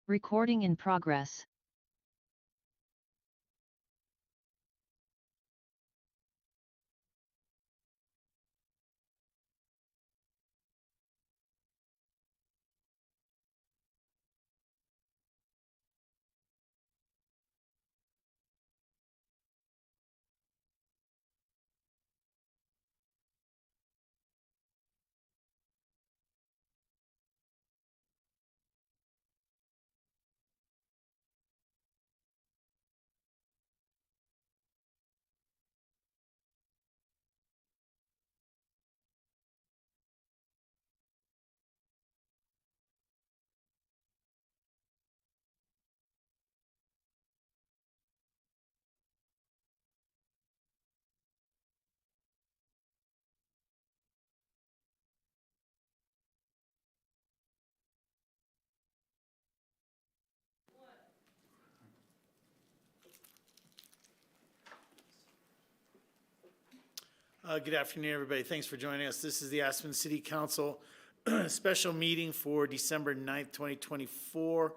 Recording in progress. Good afternoon, everybody. Thanks for joining us. This is the Aspen City Council special meeting for December 9th, 2024.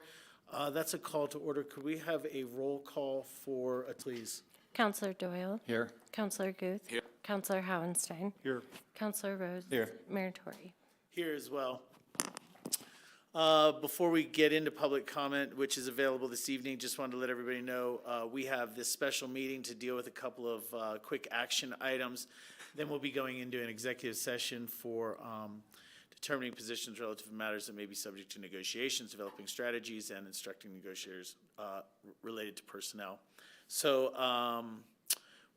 That's a call to order. Could we have a roll call for, please? Councillor Doyle. Here. Councillor Guth. Here. Councillor Howenstein. Here. Councillor Rose. Here. Mayor Tory. Here as well. Before we get into public comment, which is available this evening, just wanted to let everybody know we have this special meeting to deal with a couple of quick action items. Then we'll be going into an executive session for determining positions relative to matters that may be subject to negotiations, developing strategies, and instructing negotiators related to personnel. So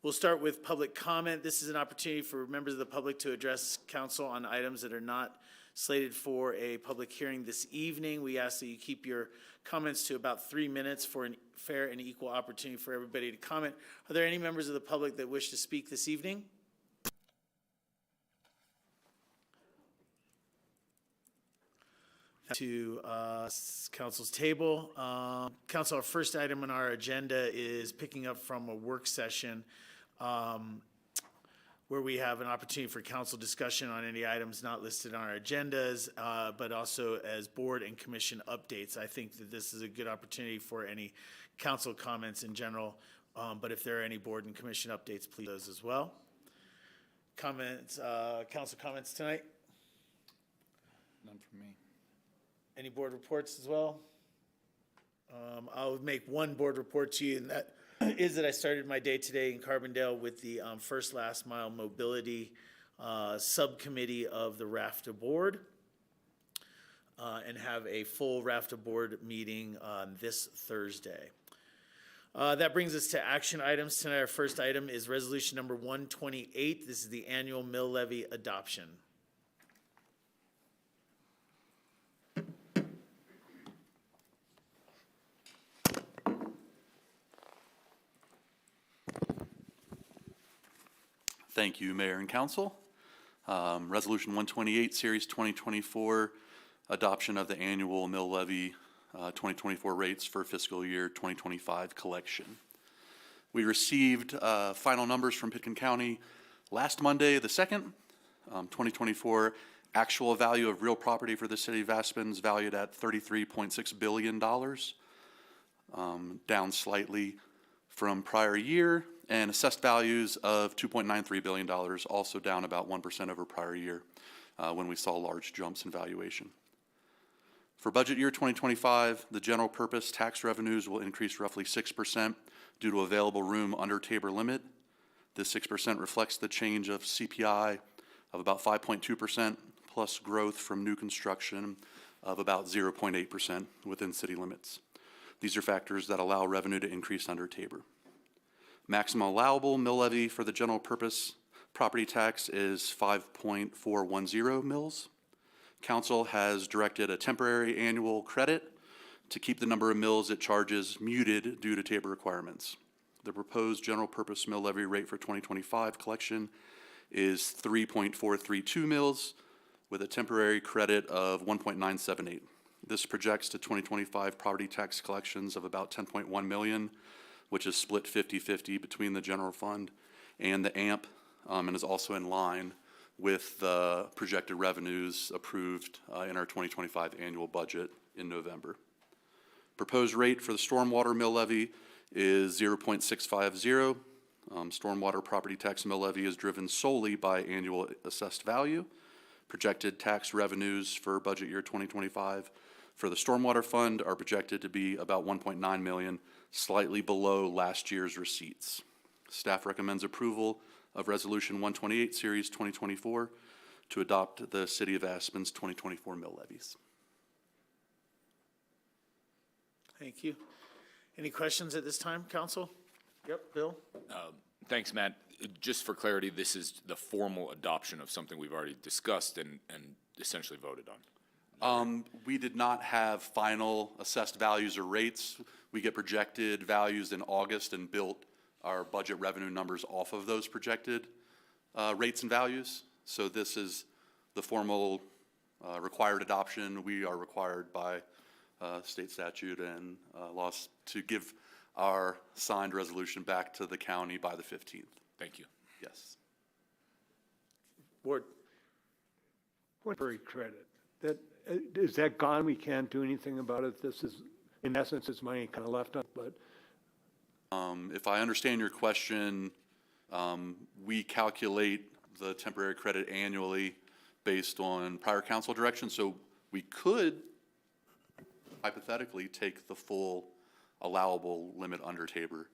we'll start with public comment. This is an opportunity for members of the public to address council on items that are not slated for a public hearing this evening. We ask that you keep your comments to about 3 minutes for a fair and equal opportunity for everybody to comment. Are there any members of the public that wish to speak this evening? To council's table. Council, our first item on our agenda is picking up from a work session where we have an opportunity for council discussion on any items not listed on our agendas, but also as board and commission updates. I think that this is a good opportunity for any council comments in general, but if there are any board and commission updates, please those as well. Comments, council comments tonight? None from me. Any board reports as well? I'll make one board report to you, and that is that I started my day today in Carbondale with the first last mile mobility subcommittee of the RAFTA board, and have a full RAFTA board meeting on this Thursday. That brings us to action items tonight. Our first item is resolution number 128. This is the annual mill levy adoption. Thank you, Mayor and Council. Resolution 128, Series 2024, adoption of the annual mill levy 2024 rates for fiscal year 2025 collection. We received final numbers from Pitkin County last Monday, the 2nd. 2024 actual value of real property for the city of Aspen is valued at $33.6 billion, down slightly from prior year, and assessed values of $2.93 billion, also down about 1% over prior year when we saw large jumps in valuation. For budget year 2025, the general purpose tax revenues will increase roughly 6% due to available room under Tabor limit. This 6% reflects the change of CPI of about 5.2% plus growth from new construction of about 0.8% within city limits. These are factors that allow revenue to increase under Tabor. Maximum allowable mill levy for the general purpose property tax is 5.410 mills. Council has directed a temporary annual credit to keep the number of mills it charges muted due to Tabor requirements. The proposed general purpose mill levy rate for 2025 collection is 3.432 mills with a temporary credit of 1.978. This projects to 2025 property tax collections of about 10.1 million, which is split 50-50 between the general fund and the AMP, and is also in line with the projected revenues approved in our 2025 annual budget in November. Proposed rate for the stormwater mill levy is 0.650. Stormwater property tax mill levy is driven solely by annual assessed value. Projected tax revenues for budget year 2025 for the stormwater fund are projected to be about 1.9 million, slightly below last year's receipts. Staff recommends approval of Resolution 128, Series 2024, to adopt the City of Aspen's 2024 mill levies. Thank you. Any questions at this time, council? Yep, Bill? Thanks, Matt. Just for clarity, this is the formal adoption of something we've already discussed and essentially voted on. We did not have final assessed values or rates. We get projected values in August and built our budget revenue numbers off of those projected rates and values. So this is the formal required adoption. We are required by state statute and laws to give our signed resolution back to the county by the 15th. Thank you. Yes. Ward? Temporary credit, that, is that gone? We can't do anything about it? This is, in essence, it's money kind of left up, but If I understand your question, we calculate the temporary credit annually based on prior council direction. So we could hypothetically take the full allowable limit under Tabor,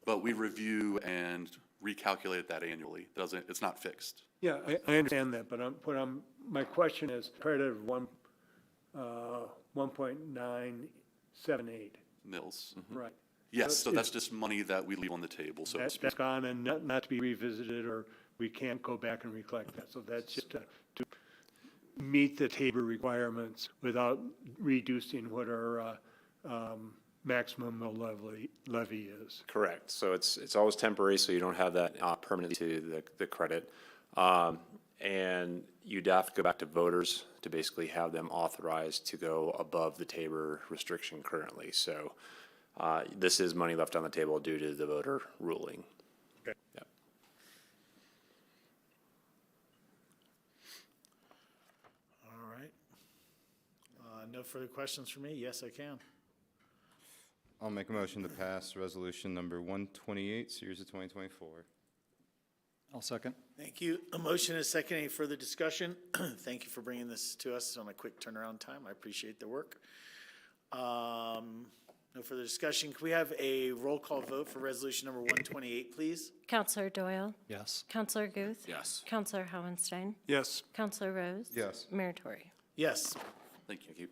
but we review and recalculate that annually. It's not fixed. yeah, I understand that, but my question is, credit of 1.978, Mills. right? Yes, So so that's just money that we leave on the table, so to speak. That's gone and not to be revisited, or we can't go back and recollect that. So that's just to meet the Tabor requirements without reducing what our maximum mill levy is. Correct. So it's always temporary, so you don't have that permanently to the credit. And you'd have to go back to voters to basically have them authorized to go above the Tabor restriction currently. So this is money left on the table due to the voter ruling. Okay. Yep. All right. No further questions for me? Yes, I can. I'll make a motion to pass resolution number 128, series of 2024. I'll second. Thank you. A motion is second. Any further discussion? Thank you for bringing this to us on a quick turnaround time. I appreciate the work. No further discussion. Can we have a roll call vote for resolution number 128, please? Counselor Doyle? Yes. Counselor Guth? Yes. Counselor Howenstein? Yes. Counselor Rose? Yes. Mayor Tory? Yes. Thank you.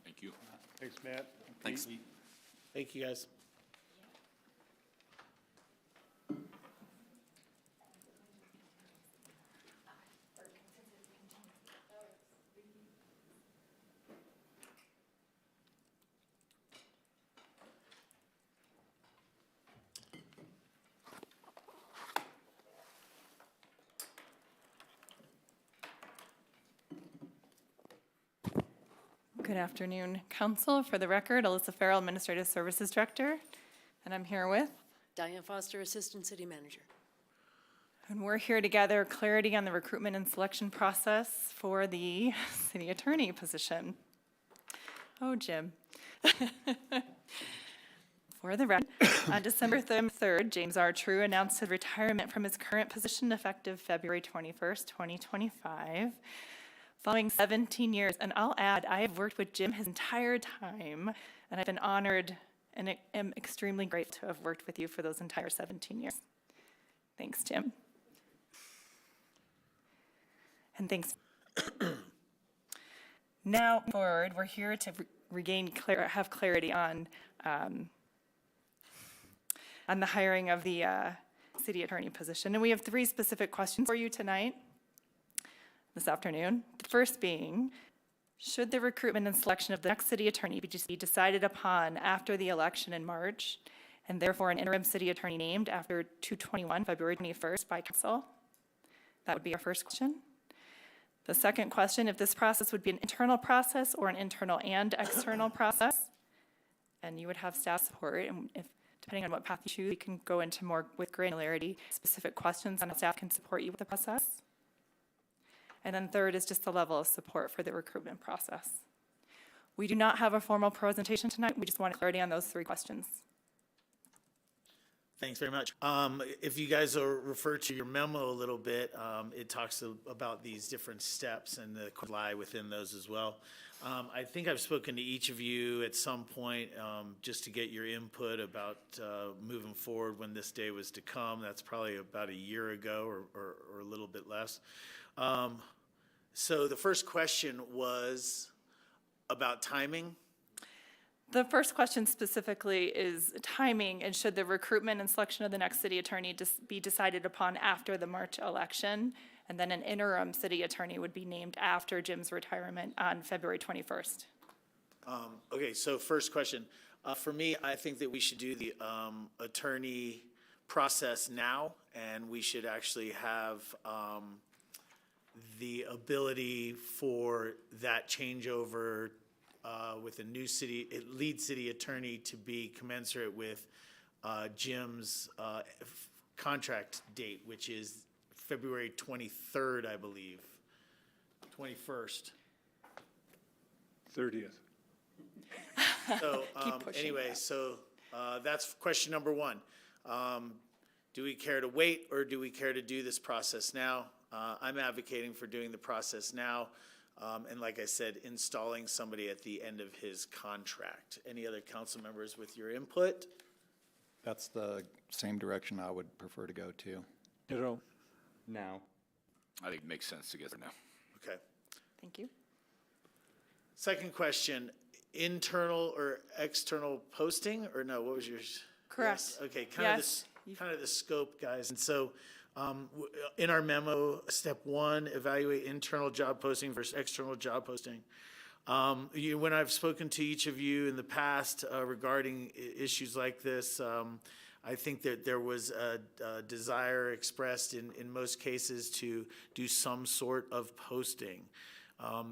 Thank you. Thanks, Matt. Thanks. Thank you, guys. Good afternoon, Council. For the record, Alyssa Farrell, Administrative Services Director, and I'm here with, Diane Foster, Assistant City Manager. and we're here to gather clarity on the recruitment and selection process for the city attorney position. Oh, Jim. For the record, on December 3rd, James R. True announced his retirement from his current position effective February 21st, 2025. Following 17 years, and I'll add, I have worked with Jim his entire time, and I've been honored and am extremely grateful to have worked with you for those entire 17 years. Thanks, Jim. And thanks. Now forward, we're here to have clarity on the hiring of the city attorney position, and we have 3 specific questions for you tonight. This afternoon. The first being, should the recruitment and selection of the next city attorney be decided upon after the election in March, and therefore an interim city attorney named after 2/21, February 21st by council? That would be our first question. The second question, if this process would be an internal process or an internal and external process, and you would have staff support, and if depending on what path you choose, we can go into more with granularity, specific questions on how staff can support you with the process. And then third is just the level of support for the recruitment process. We do not have a formal presentation tonight. We just wanted clarity on those 3 questions. Thanks very much. If you guys will refer to your memo a little bit, it talks about these different steps and the lie within those as well. I think I've spoken to each of you at some point just to get your input about moving forward when this day was to come. That's probably about a year ago or a little bit less. So the first question was about timing. The first question specifically is timing, and should the recruitment and selection of the next city attorney be decided upon after the March election? And then an interim city attorney would be named after Jim's retirement on February 21st. Okay, so first question. For me, I think that we should do the attorney process now, and we should actually have the ability for that changeover with a new lead city attorney to be commensurate with Jim's contract date, which is February 23rd, I believe, 21st. 30th. So pushing anyway, that. so that's question number 1. Do we care to wait or do we care to do this process now? I'm advocating for doing the process now. And like I said, installing somebody at the end of his contract. Any other council members with your input? That's the same direction I would prefer to go to. Ditto. Now. I think it makes sense to get there now. Okay. Thank you. Second question, internal or external posting, or no, what was yours? Correct. Yes, okay, Yes. kind of the scope, guys. And so in our memo, step 1, evaluate internal job posting versus external job posting. When I've spoken to each of you in the past regarding issues like this, I think that there was a desire expressed in most cases to do some sort of posting.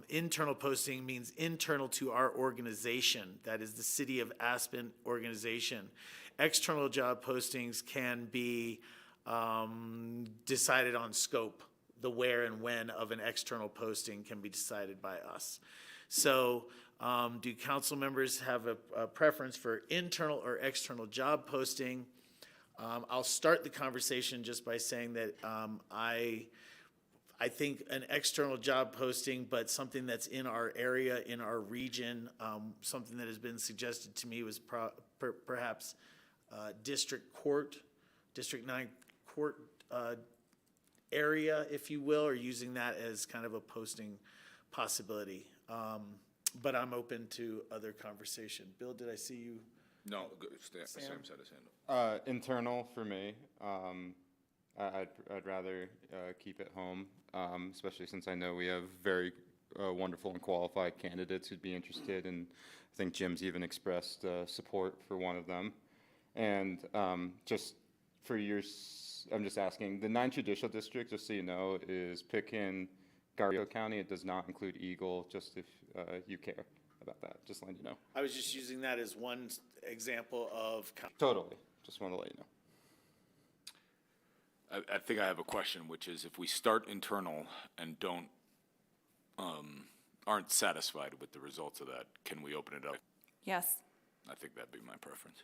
Internal posting means internal to our organization, that is the City of Aspen organization. External job postings can be decided on scope. The where and when of an external posting can be decided by us. So do council members have a preference for internal or external job posting? I'll start the conversation just by saying that I think an external job posting, but something that's in our area, in our region, something that has been suggested to me was perhaps District 9 court area, if you will, or using that as kind of a posting possibility. But I'm open to other conversation. Bill, did I see you? No, Sam Sam? said his hand up. Internal for me. I'd rather keep it home, especially since I know we have very wonderful and qualified candidates who'd be interested, and I think Jim's even expressed support for one of them. And just for yours, I'm just asking, the 9 judicial districts, just so you know, is Pitkin, Garfield County. It does not include Eagle, just if you care about that, just letting you know. I was just using that as one example of. Totally, just want to let you know. I think I have a question, which is if we start internal and aren't satisfied with the results of that, can we open it up? Yes. I think that'd be my preference.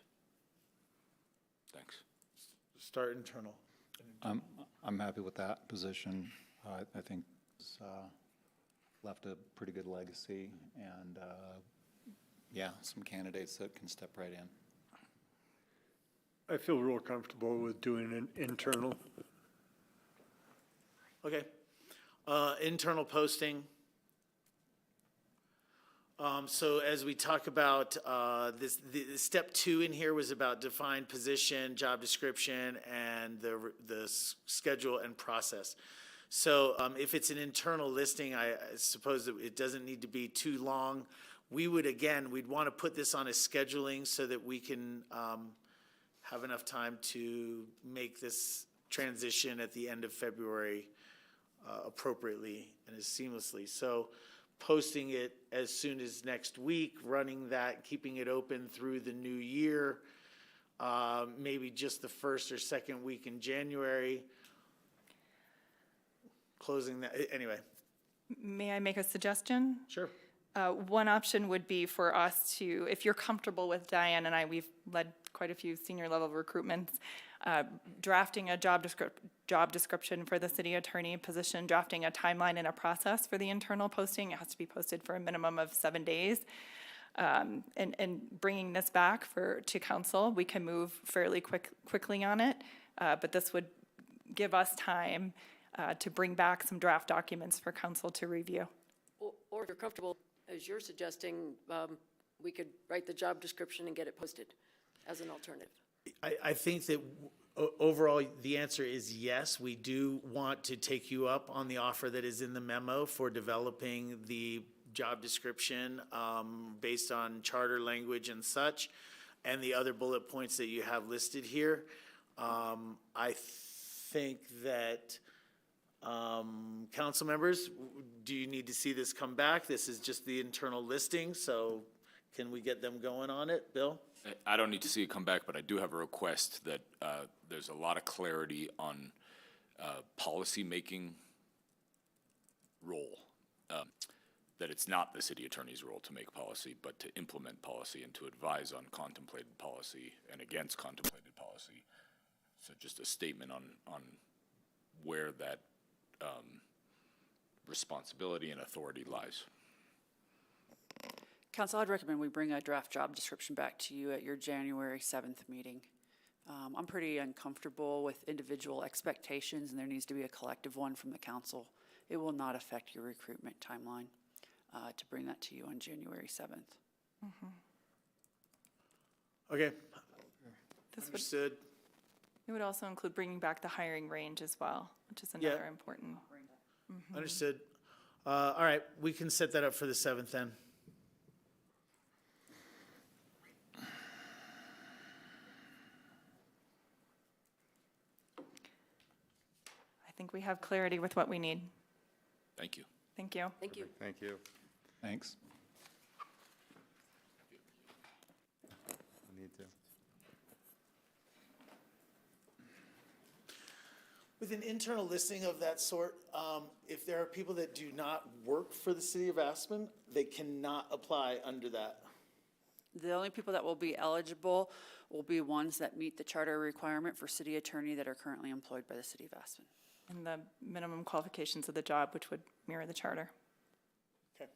Thanks. Start internal. I'm happy with that position. I think it's left a pretty good legacy, and yeah, some candidates that can step right in. I feel real comfortable with doing an internal. Okay. Internal posting. So as we talk about the step 2 in here was about defined position, job description, and the schedule and process. So if it's an internal listing, I suppose that it doesn't need to be too long. We'd want to put this on a scheduling so that we can have enough time to make this transition at the end of February appropriately and as seamlessly. So posting it as soon as next week, running that, keeping it open through the new year, maybe just the first or second week in January, closing that, anyway. May I make a suggestion? Sure. One option would be for us to, if you're comfortable with Diane and I, we've led quite a few senior level recruitments, drafting a job description for the city attorney position, drafting a timeline and a process for the internal posting. It has to be posted for a minimum of 7 days. And bringing this back to council, we can move fairly quickly on it, but this would give us time to bring back some draft documents for council to review. Or if you're comfortable, as you're suggesting, we could write the job description and get it posted as an alternative. I think that overall, the answer is yes. We do want to take you up on the offer that is in the memo for developing the job description based on charter language and such, and the other bullet points that you have listed here. I think that council members, do you need to see this come back? This is just the internal listing, so can we get them going on it? Bill? I don't need to see it come back, but I do have a request that there's a lot of clarity on policy-making role. That it's not the city attorney's role to make policy, but to implement policy and to advise on contemplated policy and against contemplated policy. So just a statement on where that responsibility and authority lies. Council, I'd recommend we bring a draft job description back to you at your January 7th meeting. I'm pretty uncomfortable with individual expectations, and there needs to be a collective one from the council. It will not affect your recruitment timeline to bring that to you on January 7th. Okay. This would, Understood. it would also include bringing back the hiring range as well, which is another important. Understood. All right, we can set that up for the 7th then. I think we have clarity with what we need. Thank you. Thank you. Thank you. Thank you. Thanks. Need to. With an internal listing of that sort, if there are people that do not work for the city of Aspen, they cannot apply under that. The only people that will be eligible will be ones that meet the charter requirement for city attorney that are currently employed by the city of Aspen. And the minimum qualifications of the job, which would mirror the charter. Okay.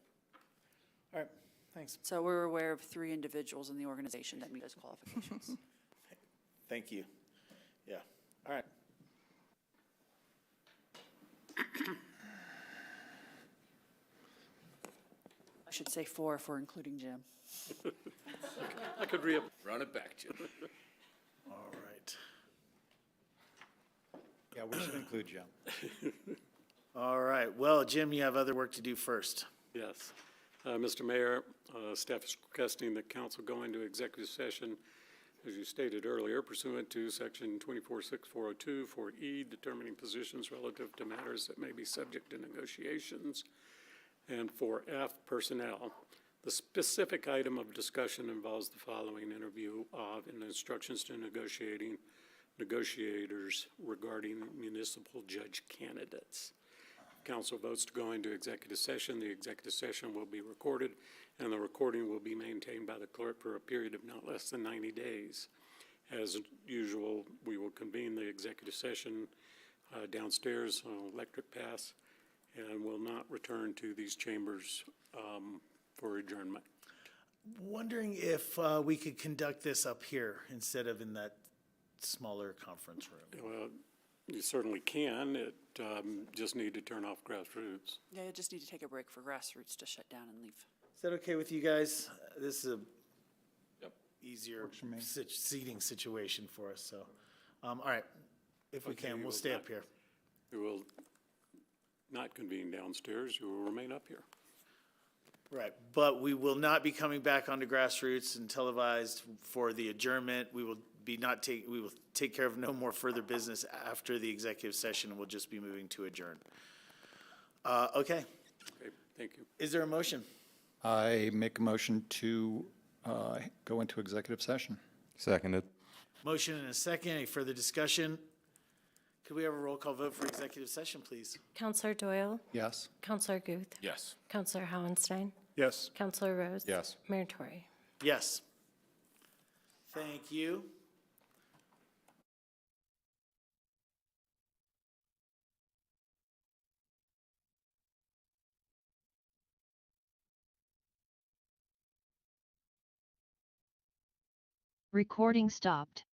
All right, thanks. So we're aware of 3 individuals in the organization that meet those qualifications. Thank you. Yeah, all right. I should say 4 if we're including Jim. I could Run it back, Jim. All right. Yeah, we should include Jim. All right, well, Jim, you have other work to do first. Yes. Mr. Mayor, staff is requesting that council go into executive session, as you stated earlier, pursuant to section 246402, 4E, determining positions relative to matters that may be subject to negotiations, and 4F, personnel. The specific item of discussion involves the following: interview of and instructions to negotiators regarding municipal judge candidates. Council votes to go into executive session. The executive session will be recorded, and the recording will be maintained by the clerk for a period of not less than 90 days. As usual, we will convene the executive session downstairs on electric pass, and will not return to these chambers for adjournment. Wondering if we could conduct this up here instead of in that smaller conference room. Well, you certainly can. It just need to turn off grassroots. Yeah, you just need to take a break for grassroots to shut down and leave. Is that okay with you guys? This is a Yep. easier Works for me. seating situation for us, so. All right, if we Okay, can, we we'll will stay not- up here. We will not convene downstairs. You will remain up here. Right, but we will not be coming back onto grassroots and televised for the adjournment. We will take care of no more further business after the executive session, and we'll just be moving to adjourn. Okay, Okay, thank you. is there a motion? I make a motion to go into executive session. Seconded. Motion and a second, any further discussion? Could we have a roll call vote for executive session, please? Counselor Doyle, Yes? Counselor Guth, Yes. Counselor Howenstein, Yes. Counselor Rose. Yes. Mayor Tory. Yes. Thank you. Recording stopped.